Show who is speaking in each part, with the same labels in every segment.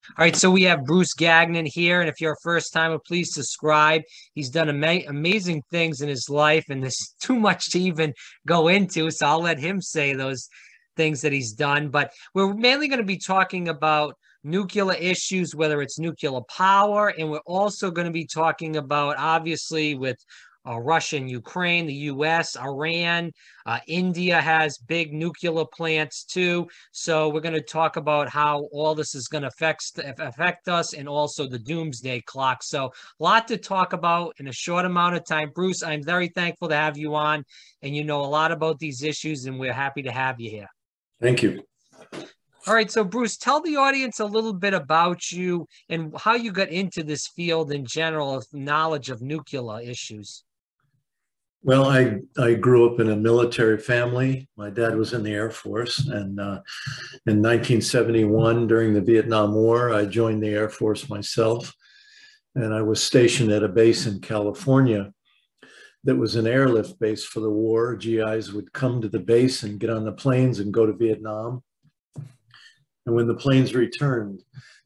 Speaker 1: All right, so we have Bruce Gagnon here, and if you're a first timer, please subscribe. He's done amazing things in his life, and there's too much to even go into, so I'll let him say those things that he's done. But we're mainly going to be talking about nuclear issues, whether it's nuclear power, and we're also going to be talking about, obviously, with Russia and Ukraine, the US, Iran, India has big nuclear plants too. So we're going to talk about how all this is going to affect us, and also the doomsday clock. So a lot to talk about in a short amount of time. Bruce, I'm very thankful to have you on, and you know a lot about these issues, and we're happy to have you here.
Speaker 2: Thank you.
Speaker 1: All right, so Bruce, tell the audience a little bit about you and how you got into this field in general of knowledge of nuclear issues.
Speaker 2: Well, I grew up in a military family. My dad was in the Air Force, and in 1971, during the Vietnam War, I joined the Air Force myself, and I was stationed at a base in California that was an airlift base for the war. GIs would come to the base and get on the planes and go to Vietnam. And when the planes returned,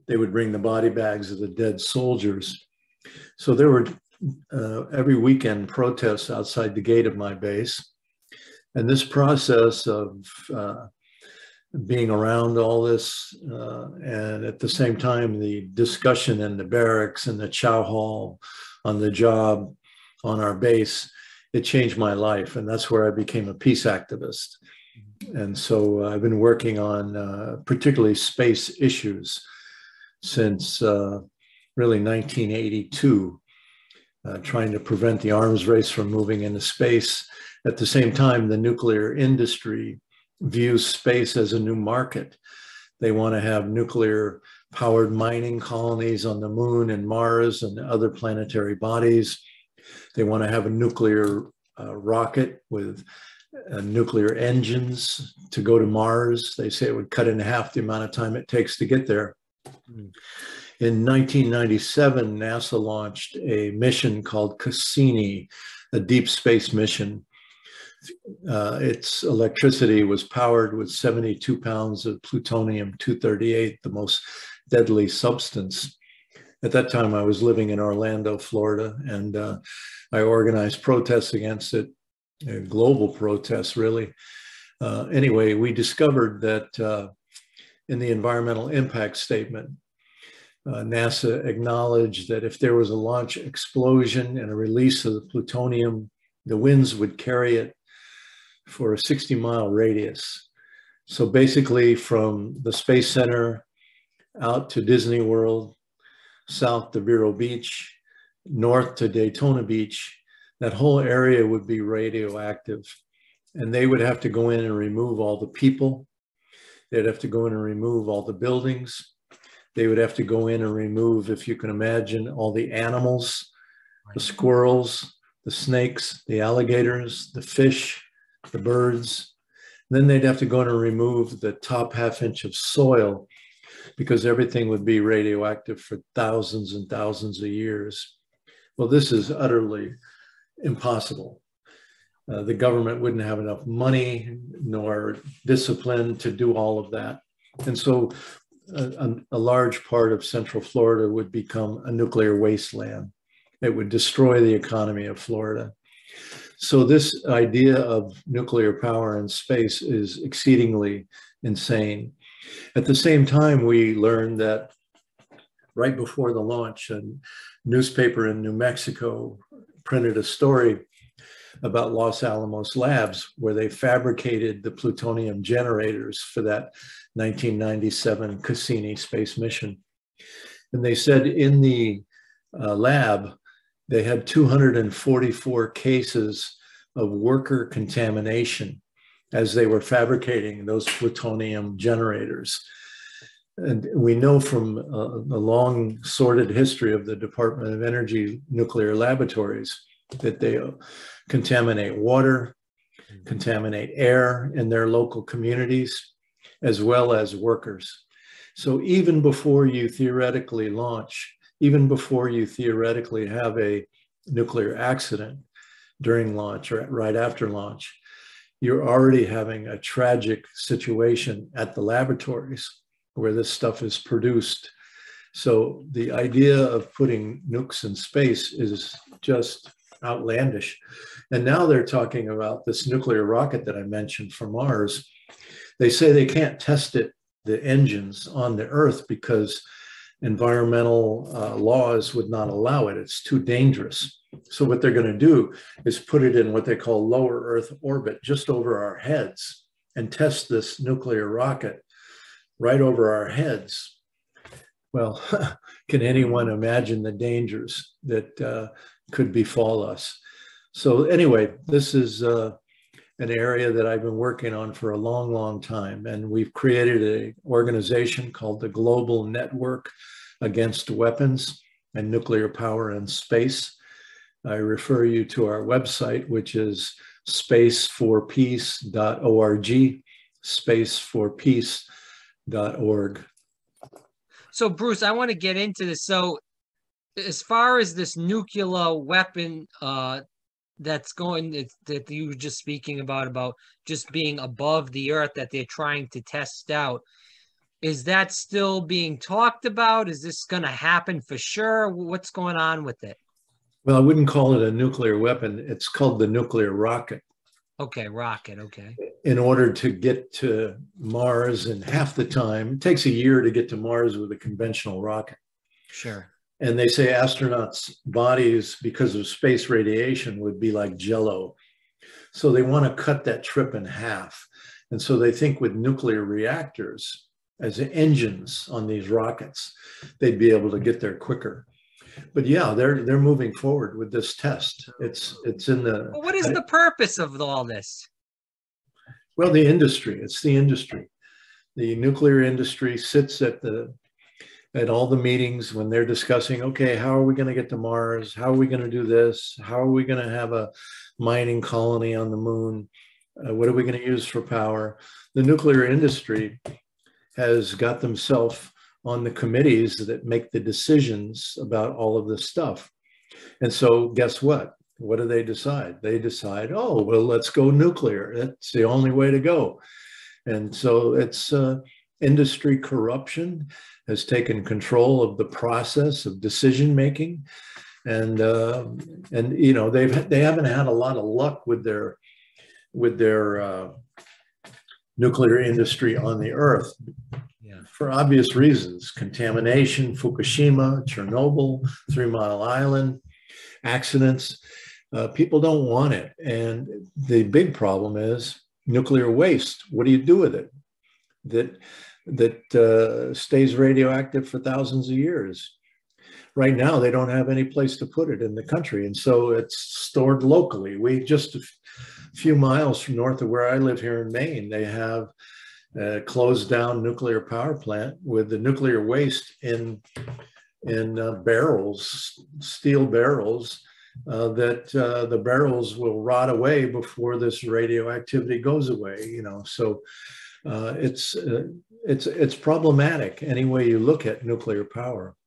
Speaker 2: they would bring the body bags of the dead soldiers. So there were every weekend protests outside the gate of my base. And this process of being around all this, and at the same time, the discussion in the barracks and the chow hall, on the job, on our base, it changed my life. And that's where I became a peace activist. And so I've been working on particularly space issues since really 1982, trying to prevent the arms race from moving into space. At the same time, the nuclear industry views space as a new market. They want to have nuclear powered mining colonies on the moon and Mars and other planetary bodies. They want to have a nuclear rocket with nuclear engines to go to Mars. They say it would cut in half the amount of time it takes to get there. In 1997, NASA launched a mission called Cassini, a deep space mission. Its electricity was powered with 72 pounds of plutonium-238, the most deadly substance. At that time, I was living in Orlando, Florida, and I organized protests against it, global protests, really. Anyway, we discovered that in the environmental impact statement, NASA acknowledged that if there was a launch explosion and a release of the plutonium, the winds would carry it for a 60-mile radius. So basically from the Space Center out to Disney World, south to Vero Beach, north to Daytona Beach, that whole area would be radioactive. And they would have to go in and remove all the people. They'd have to go in and remove all the buildings. They would have to go in and remove, if you can imagine, all the animals, the squirrels, the snakes, the alligators, the fish, the birds. Then they'd have to go in and remove the top half-inch of soil, because everything would be radioactive for thousands and thousands of years. Well, this is utterly impossible. The government wouldn't have enough money nor discipline to do all of that. And so a large part of Central Florida would become a nuclear wasteland. It would destroy the economy of Florida. So this idea of nuclear power in space is exceedingly insane. At the same time, we learned that right before the launch, a newspaper in New Mexico printed a story about Los Alamos Labs, where they fabricated the plutonium generators for that 1997 Cassini space mission. And they said in the lab, they had 244 cases of worker contamination as they were fabricating those plutonium generators. And we know from a long sordid history of the Department of Energy nuclear laboratories that they contaminate water, contaminate air in their local communities, as well as workers. So even before you theoretically launch, even before you theoretically have a nuclear accident during launch or right after launch, you're already having a tragic situation at the laboratories where this stuff is produced So the idea of putting nukes in space is just outlandish. And now they're talking about this nuclear rocket that I mentioned for Mars. They say they can't test it, the engines, on the Earth because environmental laws would not allow it. It's too dangerous. So what they're going to do is put it in what they call lower Earth orbit, just over our heads, and test this nuclear rocket right over our heads. Well, can anyone imagine the dangers that could befall us? So anyway, this is an area that I've been working on for a long, long time. And we've created an organization called the Global Network Against Weapons and Nuclear Power in Space. I refer you to our website, which is spaceforpeace.org, spaceforpeace.org.
Speaker 1: So, Bruce, I want to get into this. So, as far as this nuclear weapon that's going, that you were just speaking about just being above the Earth that they're trying to test out, is that still being talked about? Is this going to happen for sure? What's going on with it?
Speaker 2: Well, I wouldn't call it a nuclear weapon. It's called the nuclear rocket.
Speaker 1: Okay, rocket, okay.
Speaker 2: In order to get to Mars in half the time, it takes a year to get to Mars with a conventional rocket.
Speaker 1: Sure.
Speaker 2: And they say astronauts' bodies, because of space radiation, would be like jello. So they want to cut that trip in half. And so they think with nuclear reactors as engines on these rockets, they'd be able to get there quicker. But yeah, they're moving forward with this test. It's in the.
Speaker 1: Well, what is the purpose of all this?
Speaker 2: Well, the industry. It's the industry. The nuclear industry sits at all the meetings when they're discussing, okay, how are we going to get to Mars? How are we going to do this? How are we going to have a mining colony on the moon? What are we going to use for power? The nuclear industry has got themselves on the committees that make the decisions about all of this stuff. And so guess what? What do they decide? They decide, oh, well, let's go nuclear. That's the only way to go. And so it's industry corruption has taken control of the process of decision making. And you know, they haven't had a lot of luck with their nuclear industry on the Earth. For obvious reasons: contamination, Fukushima, Chernobyl, 3 Mile Island, accidents. People don't want it. And the big problem is nuclear waste. What do you do with it that stays radioactive for thousands of years? Right now, they don't have any place to put it in the country. And so it's stored locally. We just a few miles from north of where I live here in Maine, they have closed down nuclear power plant with the nuclear waste in barrels, steel barrels, that the barrels will rot away before this radioactivity goes away. You know, so it's problematic any way you look at nuclear power.